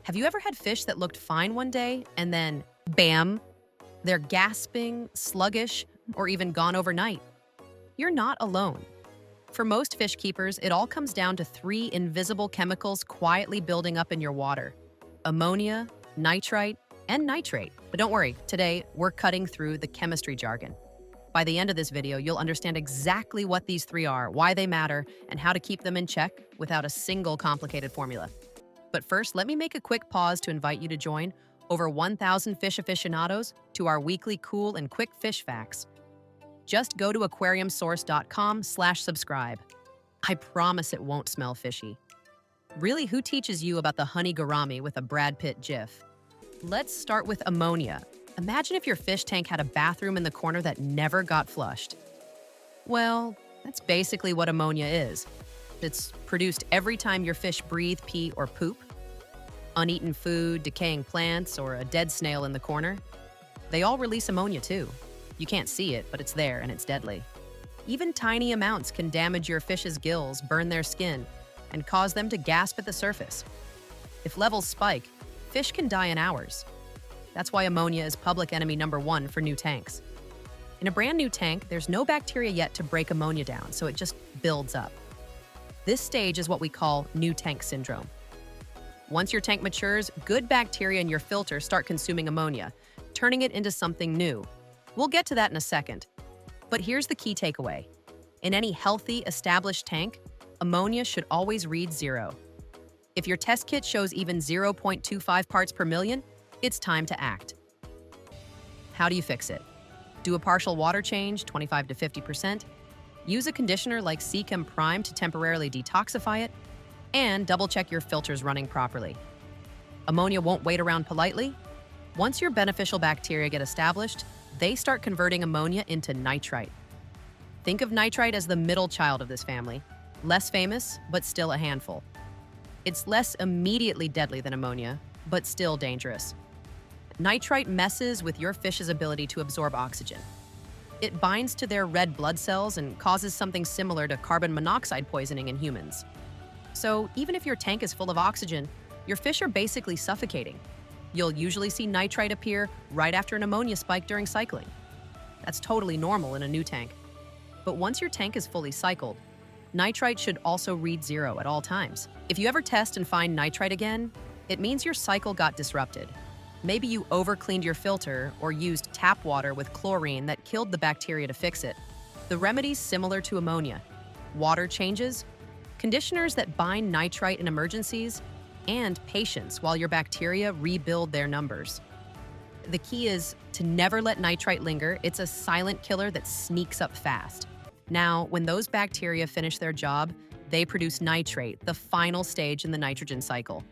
Have you ever had fish that looked fine one day and then, bam, they're gasping, sluggish, or even gone overnight? You're not alone. For most fish keepers, it all comes down to three invisible chemicals quietly building up in your water: ammonia, nitrite, and nitrate. But don't worry, today we're cutting through the chemistry jargon. By the end of this video, you'll understand exactly what these three are, why they matter, and how to keep them in check without a single complicated formula. But first, let me make a quick pause to invite you to join over 1,000 fish aficionados to our weekly cool and quick fish facts. Just go to aquariumsource.com/subscribe. I promise it won't smell fishy. Really, who teaches you about the honey gourami with a Brad Pitt gif? Let's start with ammonia. Imagine if your fish tank had a bathroom in the corner that never got flushed. Well, that's basically what ammonia is. It's produced every time your fish breathe, pee, or poop. Uneaten food, decaying plants, or a dead snail in the corner. They all release ammonia too. You can't see it, but it's there and it's deadly. Even tiny amounts can damage your fish's gills, burn their skin, and cause them to gasp at the surface. If levels spike, fish can die in hours. That's why ammonia is public enemy number one for new tanks. In a brand new tank, there's no bacteria yet to break ammonia down, so it just builds up. This stage is what we call new tank syndrome. Once your tank matures, good bacteria in your filter start consuming ammonia, turning it into something new. We'll get to that in a second. But here's the key takeaway. In any healthy, established tank, ammonia should always read 0. If your test kit shows even 0.25 parts per million, it's time to act. How do you fix it? Do a partial water change, 25 to 50%. Use a conditioner like Seachem Prime to temporarily detoxify it, and double-check your filters running properly. Ammonia won't wait around politely. Once your beneficial bacteria get established, they start converting ammonia into nitrite. Think of nitrite as the middle child of this family, less famous, but still a handful. It's less immediately deadly than ammonia, but still dangerous. Nitrite messes with your fish's ability to absorb oxygen. It binds to their red blood cells and causes something similar to carbon monoxide poisoning in humans. So even if your tank is full of oxygen, your fish are basically suffocating. You'll usually see nitrite appear right after an ammonia spike during cycling. That's totally normal in a new tank. But once your tank is fully cycled, nitrite should also read 0 at all times. If you ever test and find nitrite again, it means your cycle got disrupted. Maybe you overcleaned your filter or used tap water with chlorine that killed the bacteria to fix it. The remedy's similar to ammonia: water changes, conditioners that bind nitrite in emergencies, and patience while your bacteria rebuild their numbers. The key is to never let nitrite linger. It's a silent killer that sneaks up fast. Now, when those bacteria finish their job, they produce nitrate, the final stage in the nitrogen cycle.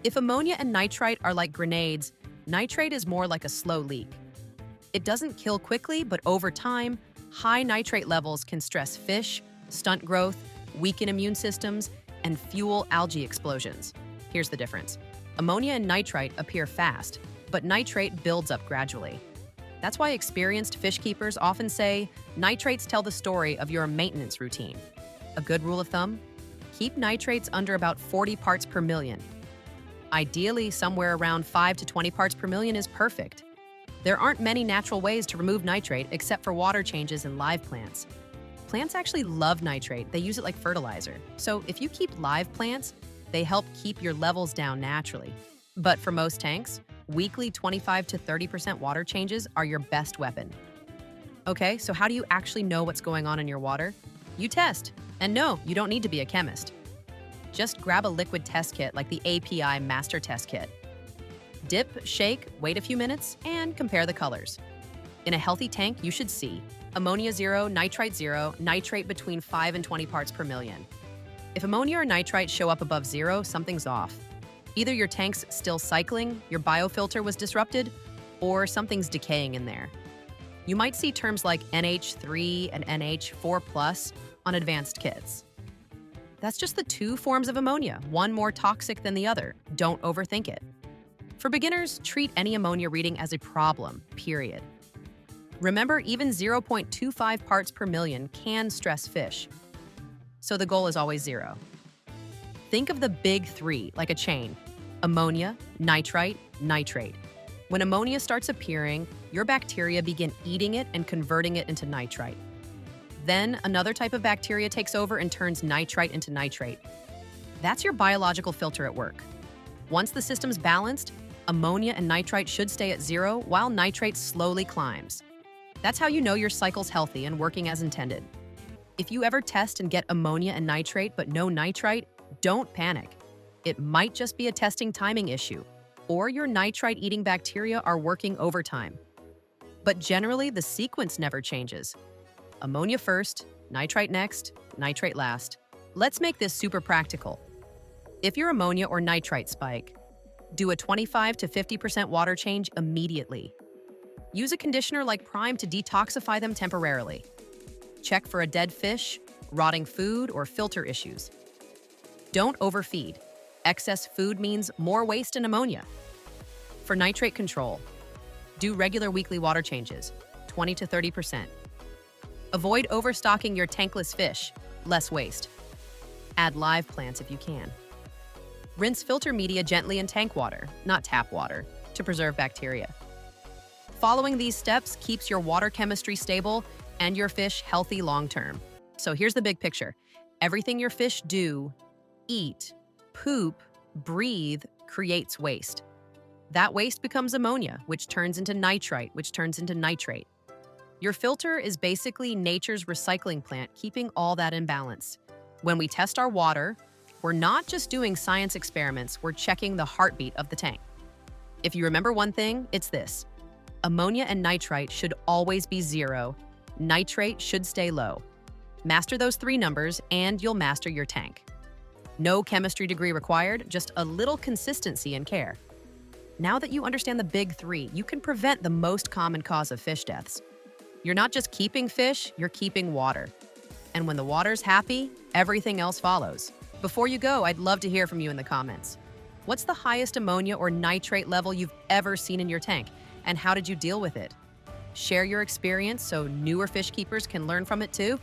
If ammonia and nitrite are like grenades, nitrate is more like a slow leak. It doesn't kill quickly, but over time, high nitrate levels can stress fish, stunt growth, weaken immune systems, and fuel algae explosions. Here's the difference. Ammonia and nitrite appear fast, but nitrate builds up gradually. That's why experienced fish keepers often say nitrates tell the story of your maintenance routine. A good rule of thumb? Keep nitrates under about 40 parts per million. Ideally, somewhere around 5 to 20 parts per million is perfect. There aren't many natural ways to remove nitrate except for water changes in live plants. Plants actually love nitrate. They use it like fertilizer. So if you keep live plants, they help keep your levels down naturally. But for most tanks, weekly 25 to 30% water changes are your best weapon. Okay, so how do you actually know what's going on in your water? You test. And no, you don't need to be a chemist. Just grab a liquid test kit like the API Master Test Kit. Dip, shake, wait a few minutes, and compare the colors. In a healthy tank, you should see ammonia 0, nitrite 0, nitrate between 5 and 20 parts per million. If ammonia or nitrite show up above 0, something's off. Either your tank's still cycling, your biofilter was disrupted, or something's decaying in there. You might see terms like NH3 and NH4+ on advanced kits. That's just the two forms of ammonia, one more toxic than the other. Don't overthink it. For beginners, treat any ammonia reading as a problem, period. Remember, even 0.25 parts per million can stress fish. So the goal is always 0. Think of the big three like a chain. ammonia, nitrite, nitrate. When ammonia starts appearing, your bacteria begin eating it and converting it into nitrite. Then another type of bacteria takes over and turns nitrite into nitrate. That's your biological filter at work. Once the system's balanced, ammonia and nitrite should stay at zero while nitrate slowly climbs. That's how you know your cycle's healthy and working as intended. If you ever test and get ammonia and nitrate but no nitrite, don't panic. It might just be a testing timing issue, or your nitrite-eating bacteria are working overtime. But generally, the sequence never changes. Ammonia first, nitrite next, nitrate last. Let's make this super practical. If your ammonia or nitrite spike, do a 25 to 50% water change immediately. Use a conditioner like Prime to detoxify them temporarily. Check for a dead fish, rotting food, or filter issues. Don't overfeed. Excess food means more waste and ammonia. For nitrate control, do regular weekly water changes, 20 to 30%. Avoid overstocking your tankless fish, less waste. Add live plants if you can. Rinse filter media gently in tank water, not tap water, to preserve bacteria. Following these steps keeps your water chemistry stable and your fish healthy long-term. So here's the big picture. Everything your fish do, eat, poop, breathe, creates waste. That waste becomes ammonia, which turns into nitrite, which turns into nitrate. Your filter is basically nature's recycling plant, keeping all that in balance. When we test our water, we're not just doing science experiments, we're checking the heartbeat of the tank. If you remember one thing, it's this. Ammonia and nitrite should always be zero. Nitrate should stay low. Master those three numbers and you'll master your tank. No chemistry degree required, just a little consistency and care. Now that you understand the big three, you can prevent the most common cause of fish deaths. You're not just keeping fish, you're keeping water. And when the water's happy, everything else follows. Before you go, I'd love to hear from you in the comments. What's the highest ammonia or nitrate level you've ever seen in your tank, and how did you deal with it? Share your experience so newer fish keepers can learn from it too.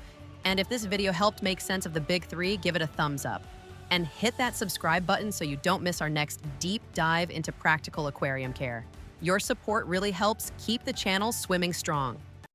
And if this video helped make sense of the big three, give it a thumbs up. And hit that subscribe button so you don't miss our next deep dive into practical aquarium care. Your support really helps keep the channel swimming strong.